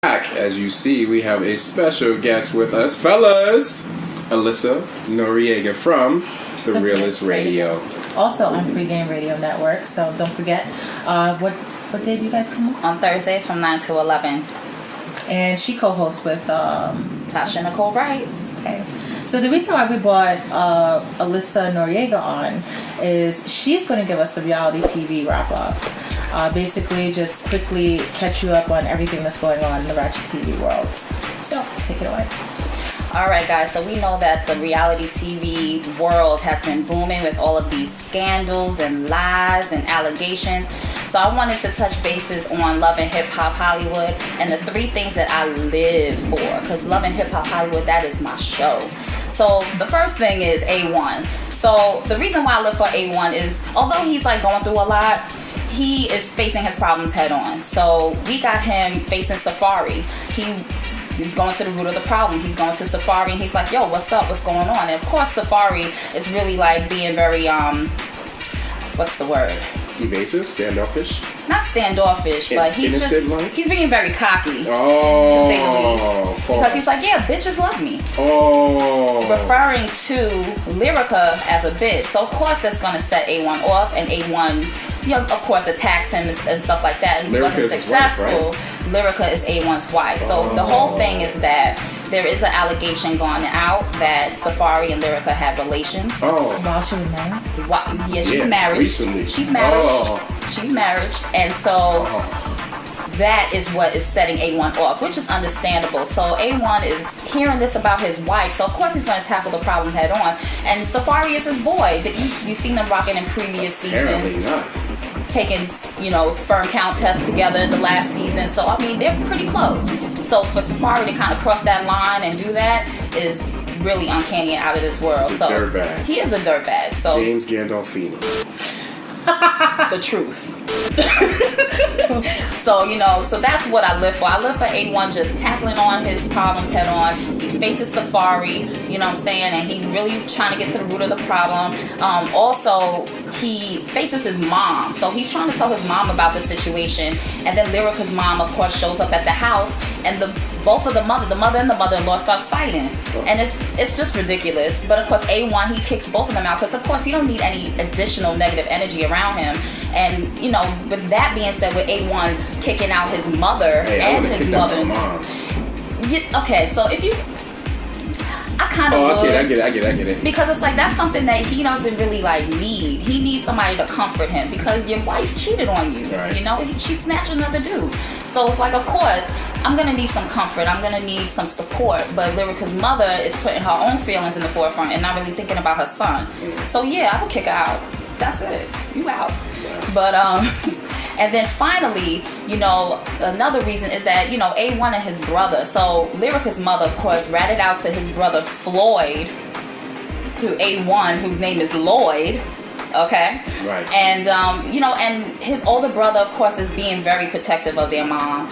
As you see, we have a special guest with us, fellas. Alyssa Noriega from The Realist Radio. Also on Pregame Radio Network, so don't forget. What day do you guys come on? Thursdays from 9 to 11. And she co-hosts with Tasha Nicole Wright. Okay. So the reason why we brought Alyssa Noriega on is she's going to give us the reality TV wrap-up. Basically, just quickly catch you up on everything that's going on in the Ratchet TV world. So, take it away. All right, guys. So we know that the reality TV world has been booming with all of these scandals and lies and allegations. So I wanted to touch bases on Love and Hip Hop Hollywood and the 3 things that I live for. Because Love and Hip Hop Hollywood, that is my show. So the first thing is A1. So the reason why I live for A1 is, although he's like going through a lot, he is facing his problems head on. So we got him facing Safari. He's going to the root of the problem. He's going to Safari and he's like, yo, what's up? What's going on? And of course, Safari is really like being very, what's the word? Evasive? Standoffish? Not standoffish, but he's being very cocky. Oh. To say the least. Because he's like, yeah, bitches love me. Oh. Referring to Lyrica as a bitch. So of course that's going to set A1 off, and A1, of course, attacks him and stuff like that. He wasn't successful. Wife, right? Lyrica is A1's wife. So the whole thing is that there is an allegation going out that Safari and Lyrica had relations. Oh. While she was married? Yeah, she's married. Recently. She's married. She's married. And so that is what is setting A1 off, which is understandable. So A1 is hearing this about his wife. So of course he's going to tackle the problem head on. And Safari is his boy. You've seen them rocking in previous seasons. Apparently not. Taking, sperm count tests together in the last season. So, I mean, they're pretty close. So, for Safari to kind of cross that line and do that is really uncanny and out of this world. He's a dirtbag. He is a dirtbag. So James Gandolfini. The truth. So that's what I live for. I live for A1 just tackling on his problems head on. He faces Safari, you know what I'm saying, and he's really trying to get to the root of the problem. Also, he faces his mom. So he's trying to tell his mom about the situation, and then Lyrica's mom, of course, shows up at the house, and both of the mother and the mother-in-law starts fighting. And it's just ridiculous. But of course, A1, he kicks both of them out because of course he don't need any additional negative energy around him. And with that being said, with A1 kicking out his mother and his mother. Okay, so if you I kind of would. I get it. Because it's like that's something that he doesn't really like need. He needs somebody to comfort him because your wife cheated on you. Right. She snatched another dude. So it's like, of course, I'm gonna need some comfort. I'm gonna need some support. But Lyrica's mother is putting her own feelings in the forefront and not really thinking about her son. So yeah, I would kick her out. That's it. You out. But and then finally, another reason is that, A1 and his brother. So Lyrica's mother, of course, ratted out to his brother Floyd, to A1, whose name is Lloyd. Okay? Right. And, and his older brother, of course, is being very protective of their mom.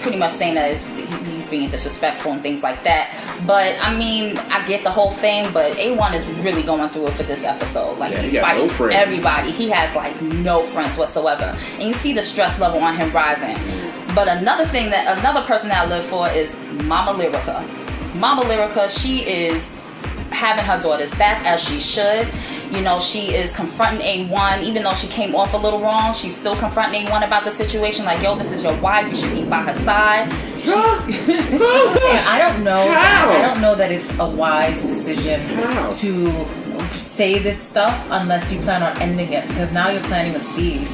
Pretty much saying that he's being disrespectful and things like that. But, I mean, I get the whole thing, but A1 is really going through it for this episode. Like, he's fighting everybody. He has, like, no friends whatsoever. And you see the stress level on him rising. But another person that I live for is Mama Lyrica. Mama Lyrica, she is having her daughters back as she should. She is confronting A1, even though she came off a little wrong. She's still confronting A1 about the situation. Like, yo, this is your wife. You should be by her side. I don't know. How? I don't know that it's a wise decision to say this stuff unless you plan on ending it, because now you're planting a seed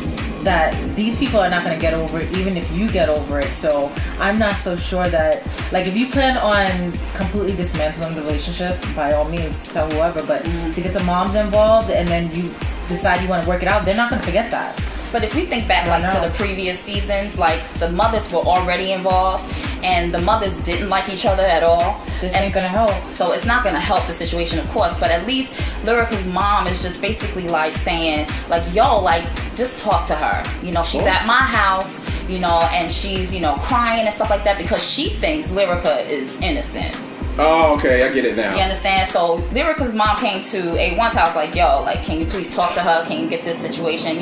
that these people are not going to get over it, even if you get over it. So I'm not so sure that, like, if you plan on completely dismantling the relationship, by all means, tell whoever, but to get the moms involved and then you decide you want to work it out, they're not going to forget that. But if we think back to the previous seasons, like, the mothers were already involved and the mothers didn't like each other at all. This ain't gonna help. So it's not gonna help the situation, of course, but at least Lyrica's mom is just basically like saying, like, yo, like, just talk to her. She's at my house, and she's, crying and stuff like that because she thinks Lyrica is innocent. Oh, okay, I get it now. You understand? So Lyrica's mom came to A1's house like, yo, like, can you please talk to her? Can you get this situation,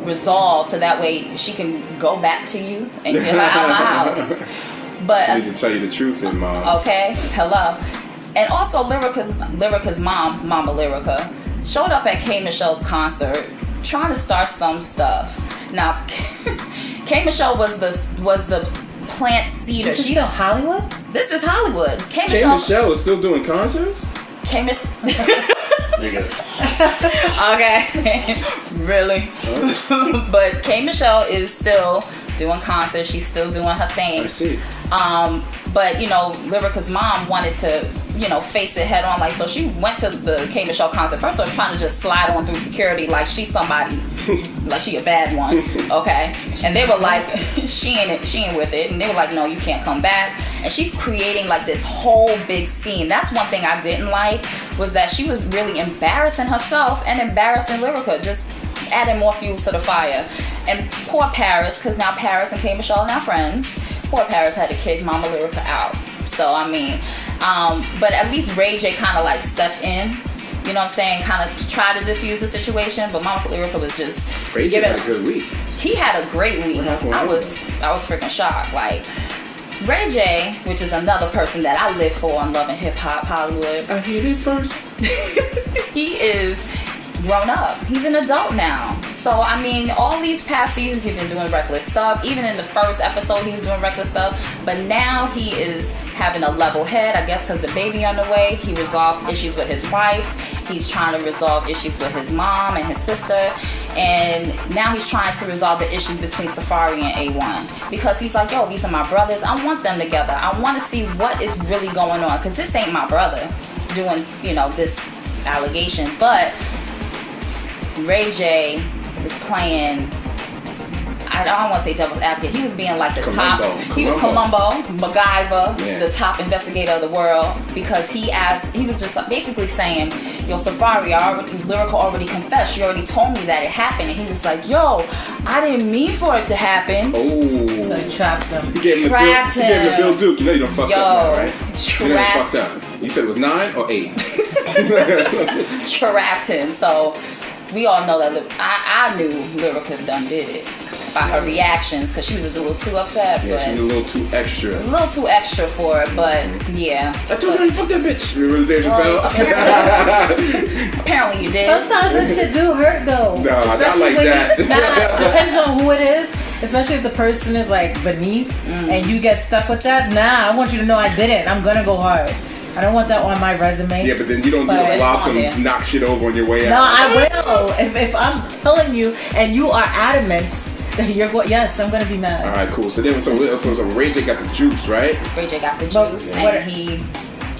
resolved so that way she can go back to you and get her out of my house. But I need to tell you the truth, then, Mom. Okay, hello. And also, Lyrica's mom, Mama Lyrica, showed up at K Michelle's concert trying to start some stuff. Now, K Michelle was the plant seeder. She's still Hollywood? This is Hollywood. K Michelle is still doing concerts? Okay. Really? Oh. But K Michelle is still doing concerts. She's still doing her thing. I see. But Lyrica's mom wanted to, face it head on. Like, so she went to the K Michelle concert. First of all, trying to just slide on through security like she's somebody, like she a bad one. Okay. And they were like, she ain't with it. And they were like, no, you can't come back. And she's creating like this whole big scene. That's one thing I didn't like, was that she was really embarrassing herself and embarrassing Lyrica, just adding more fuel to the fire. And poor Paris, because now Paris and K Michelle are now friends. Poor Paris had to kick Mama Lyrica out. So I mean, but at least Ray J kind of like stepped in. You know what I'm saying? Kind of tried to diffuse the situation, but Mama Lyrica was just Ray J had a good week. He had a great week. I was freaking shocked. Like, Ray J, which is another person that I live for on Love and Hip Hop Hollywood. I hit it first. He is grown up. He's an adult now. So, I mean, all these past seasons he's been doing reckless stuff. Even in the first episode he was doing reckless stuff. But now he is having a level head, I guess because the baby on the way. He resolved issues with his wife. He's trying to resolve issues with his mom and his sister. And now he's trying to resolve the issues between Safari and A1. Because he's like, yo, these are my brothers. I want them together. I want to see what is really going on. Because this ain't my brother doing, this allegation. But Ray J is playing, I don't want to say devil's advocate. He was being like the top. He was Columbo, MacGyver, the top investigator of the world, because he was just basically saying, yo, Safari, Lyrica already confessed. She already told me that it happened. And he was like, yo, I didn't mean for it to happen. Oh. So he trapped him. He gave him the Bill Duke. You know you done fucked up now, right? You done fucked up. You said it was 9 or 8? Trapped him. So we all know that I knew Lyrica done did it by her reactions, because she was a little too upset. Yeah, but she's a little too extra. A little too extra for it, but yeah. I told you, fuck that bitch. Remember Dave Chappelle? Apparently you did. Sometimes this shit do hurt though. No, not like that. Depends on who it is. Especially if the person is like beneath and you get stuck with that. Nah, I want you to know I didn't. I'm gonna go hard. I don't want that on my resume. Yeah, but then you don't do a blossom, knock shit over on your way out. No, I will. If I'm telling you and you are adamant that you're going, yes, I'm gonna be mad. All right, cool. So Ray J got the juice, right? Ray J got the juice, and he.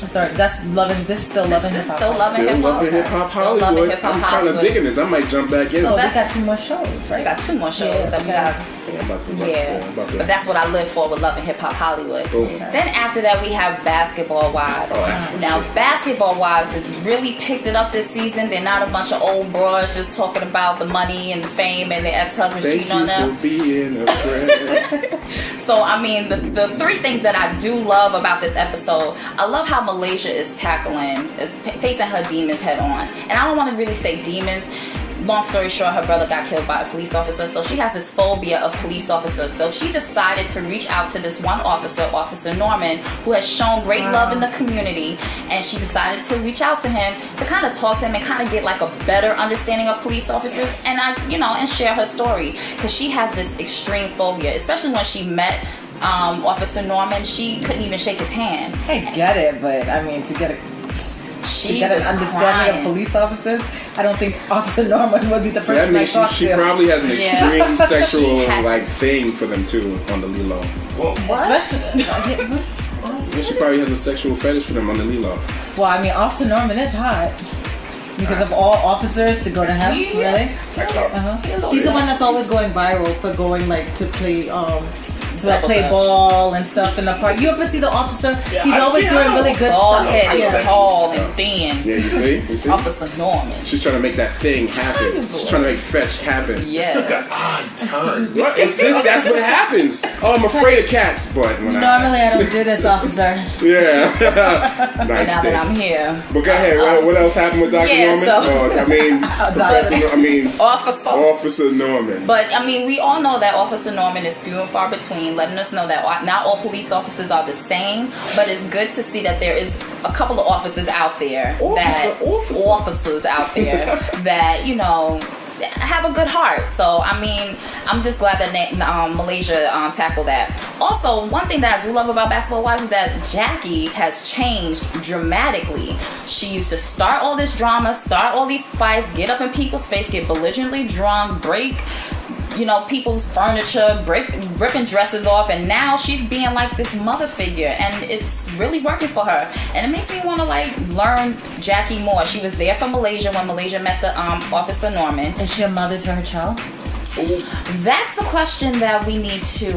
I'm sorry, that's loving. This is still loving hip hop. Still loving hip hop Hollywood. I'm kind of digging this. I might jump back in. So they got 2 more shows, right? We got 2 more shows that we got. But that's what I live for with Love and Hip Hop Hollywood. Cool. Then after that we have Basketball Wives. Now Basketball Wives has really picked it up this season. They're not a bunch of old bros just talking about the money and the fame and their ex-husbands cheating on them. Thank you for being a friend. So I mean the 3 things that I do love about this episode, I love how Malaysia is facing her demons head on. And I don't want to really say demons. Long story short, her brother got killed by a police officer, so she has this phobia of police officers. So she decided to reach out to this one officer, Officer Norman, who has shown great love in the community, and she decided to reach out to him to kind of talk to him and kind of get like a better understanding of police officers, and and share her story, because she has this extreme phobia, especially when she met Officer Norman. She couldn't even shake his hand. I get it, but I mean, to get an understanding of police officers, I don't think Officer Norman would be the person I talk to. She probably has an extreme sexual thing for them too on the Lilo. What? She probably has a sexual fetish for them on the Lilo. Well, I mean, Officer Norman is hot. Because of all officers to go to hell, really? She's the one that's always going viral for going to play play ball and stuff in the park. You ever see the officer? He's always doing really good stuff. He's tall and thin. Yeah, you see? Officer Norman. She's trying to make that thing happen. She's trying to make fetch happen. Yeah. It took an odd turn. What? That's what happens. Oh, I'm afraid of cats, but normally I don't do this, officer. Yeah. Nice now that I'm here. But go ahead. What else happened with Dr. Norman? Officer Norman. But I mean, we all know that Officer Norman is few and far between. and letting us know that not all police officers are the same, but it's good to see that there is a couple of officers out there officers out there that, you know, have a good heart. So I mean, I'm just glad that Malaysia tackled that. Also, one thing that I do love about Basketball Wives is that Jackie has changed dramatically. She used to start all this drama, start all these fights, get up in people's face, get belligerently drunk, break, you know, people's furniture, ripping dresses off, and now she's being like this mother figure, and it's really working for her. And it makes me want to like learn Jackie more. She was there for Malaysia when Malaysia met the Officer Norman. Is she a mother to her child? That's a question that we need to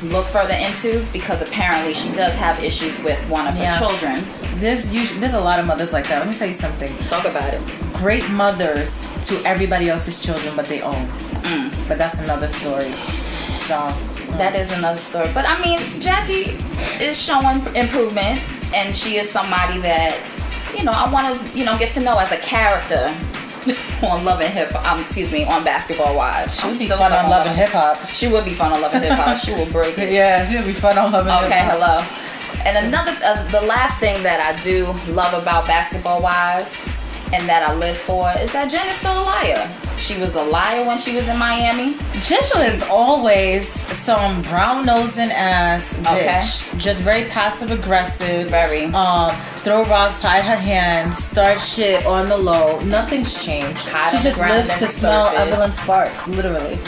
look further into, because apparently she does have issues with one of her children. There's a lot of mothers like that. Let me tell you something. Talk about it. Great mothers to everybody else's children, but they own. But that's another story. So that is another story. But I mean, Jackie is showing improvement, and she is somebody that, you know, I want to, you know, get to know as a character on Love and Hip Hop. On Basketball Wives. She would be fun on Love and Hip Hop. She would be fun on Love and Hip Hop. She will break it. Yeah, she would be fun on Love and Hip Hop. Okay, hello. And another, the last thing that I do love about Basketball Wives, and that I live for, is that Jen is still a liar. She was a liar when she was in Miami. Jen is always some brown-nosing ass bitch. Okay. Just very passive-aggressive. Very. Throw rocks, hide her hands, start shit on the low. Nothing's changed. She just lives to smell Evelyn's farts, literally.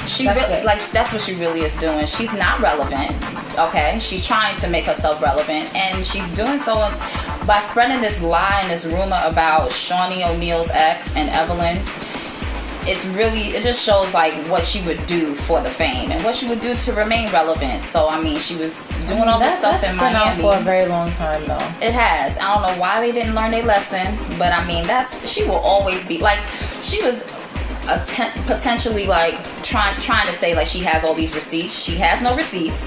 That's what she really is doing. She's not relevant. Okay? She's trying to make herself relevant, and she's doing so by spreading this lie and this rumor about Shawnee O'Neal's ex and Evelyn. It just shows like what she would do for the fame and what she would do to remain relevant. So I mean, she was doing all this stuff in Miami. That's been on for a very long time though. It has. I don't know why they didn't learn their lesson, but I mean, she will always be like, she was potentially like trying to say like she has all these receipts. She has no receipts.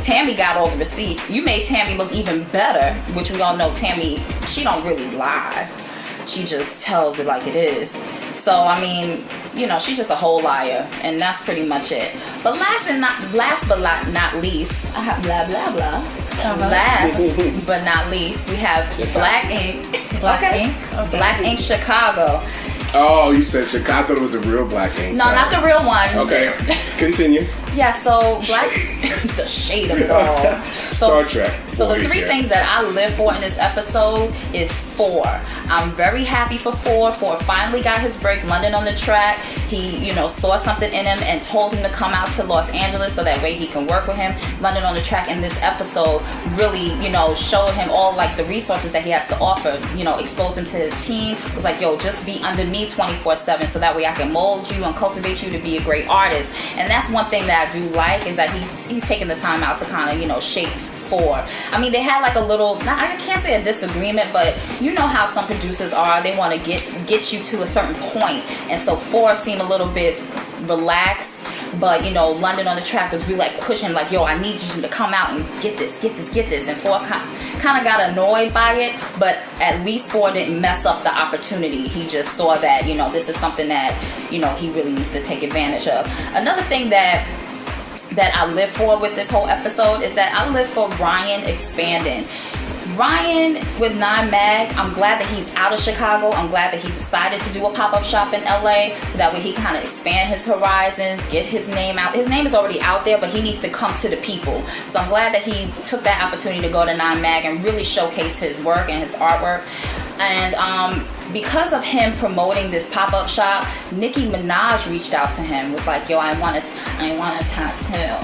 Tammy got all the receipts. You made Tammy look even better, which we all know Tammy, she don't really lie. She just tells it like it is. So, I mean, you know, she's just a whole liar, and that's pretty much it. But last but not least, blah, blah, blah. Last but not least, we have Black Ink. Okay. Black Ink Chicago. Oh, you said Chicago. I thought it was a real Black Ink. No, not the real one. Okay, continue. Yeah, so the shade of it all. Star Trek. So the three things that I live for in this episode is 4. I'm very happy for 4. 4 finally got his break. London on the Track. He, you know, saw something in him and told him to come out to Los Angeles so that way he can work with him. London on the Track in this episode really, you know, showed him all like the resources that he has to offer. You know, exposed him to his team. It was like, yo, just be under me 24/7 so that way I can mold you and cultivate you to be a great artist. And that's one thing that I do like, is that he's taking the time out to kind of, you know, shape 4. I mean, they had like a little, I can't say a disagreement, but you know how some producers are. They want to get you to a certain point, and so 4 seemed a little bit relaxed. But, you know, London on the Track was really like pushing, like, yo, I need you to come out and get this. And 4 kind of got annoyed by it, but at least 4 didn't mess up the opportunity. He just saw that, you know, this is something that, you know, he really needs to take advantage of. Another thing that I live for with this whole episode is that I live for Ryan expanding. Ryan with 9 Mag, I'm glad that he's out of Chicago. I'm glad that he decided to do a pop-up shop in LA so that way he kind of expand his horizons, get his name out. His name is already out there, but he needs to come to the people. So I'm glad that he took that opportunity to go to 9 Mag and really showcase his work and his artwork. And because of him promoting this pop-up shop, Nicki Minaj reached out to him, was like, yo, I want a tattoo.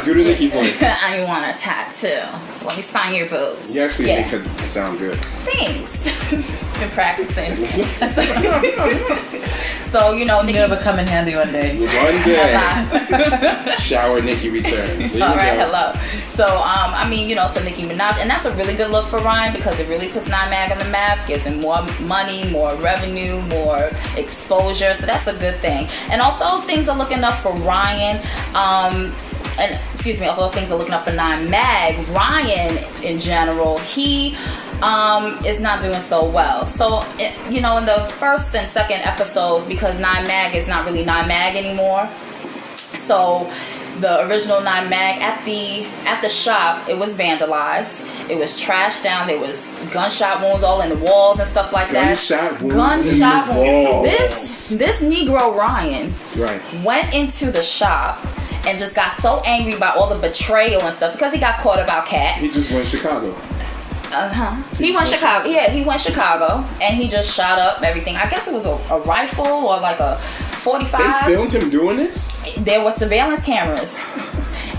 Do the Nicki voice. I want a tattoo. Let me sign your boobs. You actually make it sound good. Thanks. Been practicing. So, you know, Nicki will come in handy one day. One day. Shower Nicki returns. All right, hello. So, I mean, you know, so Nicki Minaj, and that's a really good look for Ryan because it really puts 9 Mag on the map, gives him more money, more revenue, more exposure. So that's a good thing. And although things are looking up for Ryan, although things are looking up for 9 Mag, Ryan in general, he is not doing so well. So, you know, in the first and second episodes, because 9 Mag is not really 9 Mag anymore, so the original 9 mag at the shop. It was vandalized. It was trashed down. There was gunshot wounds all in the walls and stuff like that. Gunshot wounds. This Negro Ryan went into the shop and just got so angry about all the betrayal and stuff because he got caught about Cat. He just went to Chicago. He went Chicago. Yeah, he went Chicago and he just shot up everything. I guess it was a rifle or like a 45. They filmed him doing this? There were surveillance cameras.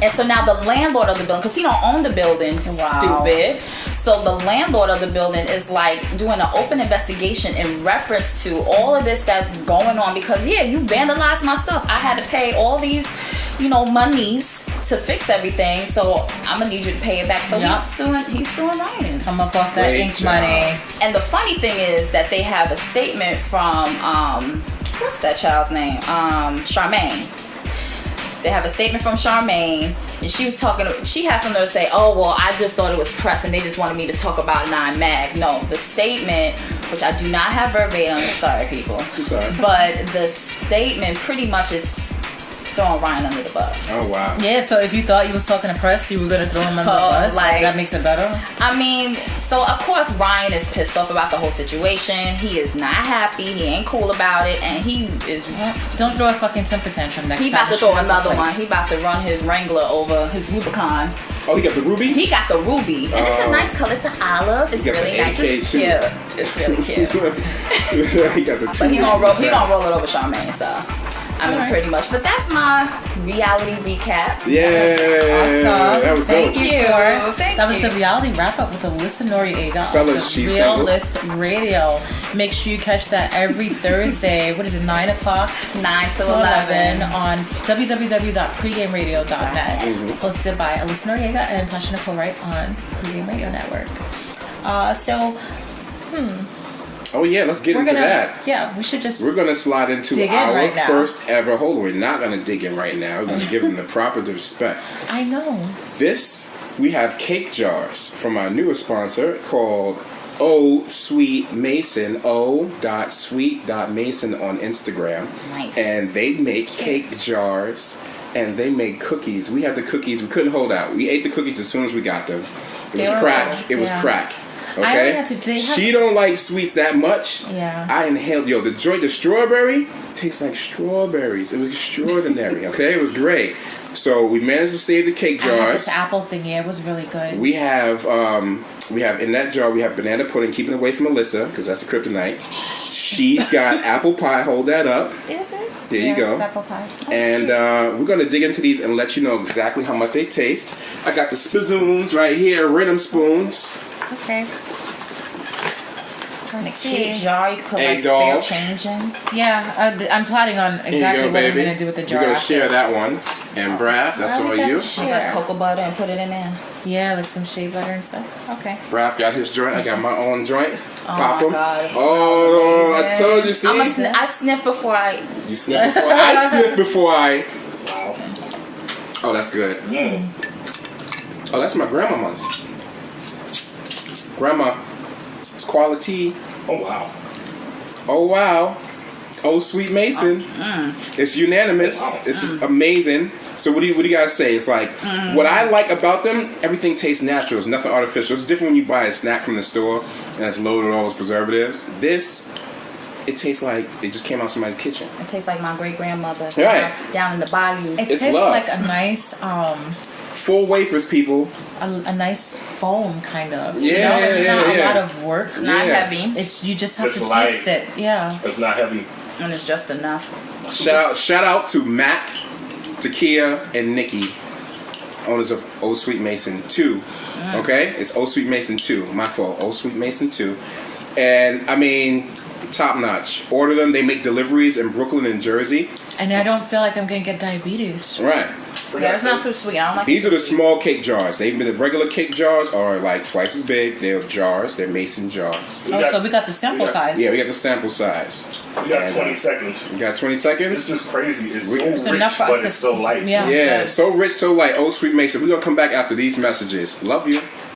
And so now the landlord of the building, because he don't own the building, stupid. So the landlord of the building is like doing an open investigation in reference to all of this that's going on. Because you vandalized my stuff. I had to pay all these, monies to fix everything. So I'm gonna need you to pay it back. So he's suing Ryan. Come up off that ink money. And the funny thing is that they have a statement from what's that child's name? Charmaine. They have a statement from Charmaine, and she was talking. She has something to say. Oh well, I just thought it was press, and they just wanted me to talk about 9 mag. No, the statement, which I do not have verbatim. Sorry, people. I'm sorry. But the statement pretty much is throwing Ryan under the bus. Oh wow. Yeah. So if you thought you was talking to press, you were gonna throw him under the bus. Like, that makes it better. I mean, so of course Ryan is pissed off about the whole situation. He is not happy. He ain't cool about it, and he is. Don't throw a fucking temper tantrum next time. He about to throw another one. He about to run his Wrangler over his Rubicon. Oh, he got the ruby? He got the ruby, and it's a nice color. It's an olive. It's really nice. It's cute. It's really cute. He got the. But he gonna roll it over Charmaine. So. I mean, pretty much. But that's my reality recap. Yeah. Awesome. That was dope. Thank you. That was the reality wrap up with Alyssa Noriega. Fellas, she's single. Realist Radio. Make sure you catch that every Thursday. What is it? 9 o'clock? 9 to 11 on www.pregameradio.net. Hosted by Alyssa Noriega and Tasha Nicole Wright on Pregame Radio Network. Oh yeah, let's get into that. Yeah, we should just. We're gonna slide into our first ever. Hold on, we're not gonna dig in right now. We're gonna give them the proper respect. I know. We have cake jars from our newest sponsor called Oh Sweet Mason. O.sweet.mason on Instagram. Nice. And they make cake jars and they make cookies. We have the cookies. We couldn't hold out. We ate the cookies as soon as we got them. It was crack. It was crack. Okay, she don't like sweets that much. Yeah, I inhaled the strawberry tastes like strawberries. It was extraordinary. Okay, it was great. So we managed to save the cake jars. I had this apple thing. Yeah, it was really good. We have in that jar we have banana pudding. Keeping it away from Alyssa because that's a kryptonite. She's got apple pie. Hold that up. Is it? There you go. It's apple pie. And we're gonna dig into these and let you know exactly how much they taste. I got the spizzoons right here, rhythm spoons. Okay. In a cake jar, you can put Egg spare change in. Yeah, I'm plotting on exactly what I'm going to do with the jar. We're going to share that one. And Braff, that's all you. Put cocoa butter and put it in there. Yeah, like some shea butter and stuff. Okay. Braff got his joint. I got my own joint. Pop them. Oh, I told you, see? I sniff before I... You sniff before I sniff before I... Oh, that's good. Oh, that's my grandma's. Grandma. It's quality. Oh, wow. Oh, wow. Oh, Sweet Mason. It's unanimous. This is amazing. So what do you guys say? It's like, what I like about them, everything tastes natural. It's nothing artificial. It's different when you buy a snack from the store and it's loaded with all those preservatives. This, it tastes like it just came out of somebody's kitchen. It tastes like my great-grandmother down in the bayou. It tastes like a nice... full wafers, people. A nice foam, kind of. Yeah, it's not a lot of work. It's not heavy. You just have to taste it. Yeah. It's not heavy. And it's just enough. Shout out to Matt, Takia, and Nikki, owners of Oh Sweet Mason 2. Okay? It's Oh Sweet Mason 2. My fault. Oh Sweet Mason 2. And, I mean, top notch. Order them. They make deliveries in Brooklyn and Jersey. And I don't feel like I'm going to get diabetes. Right. Yeah, it's not too sweet. I don't like These are the small cake jars. The regular cake jars are like twice as big. They're jars. They're mason jars. So we got the sample size. Yeah, we got the sample size. We got 20 seconds. You got 20 seconds? It's just crazy. It's so It's rich, but it's so light. Yeah. So rich, so light. Oh, Sweet Mason. We're going to come back after these messages. Love you.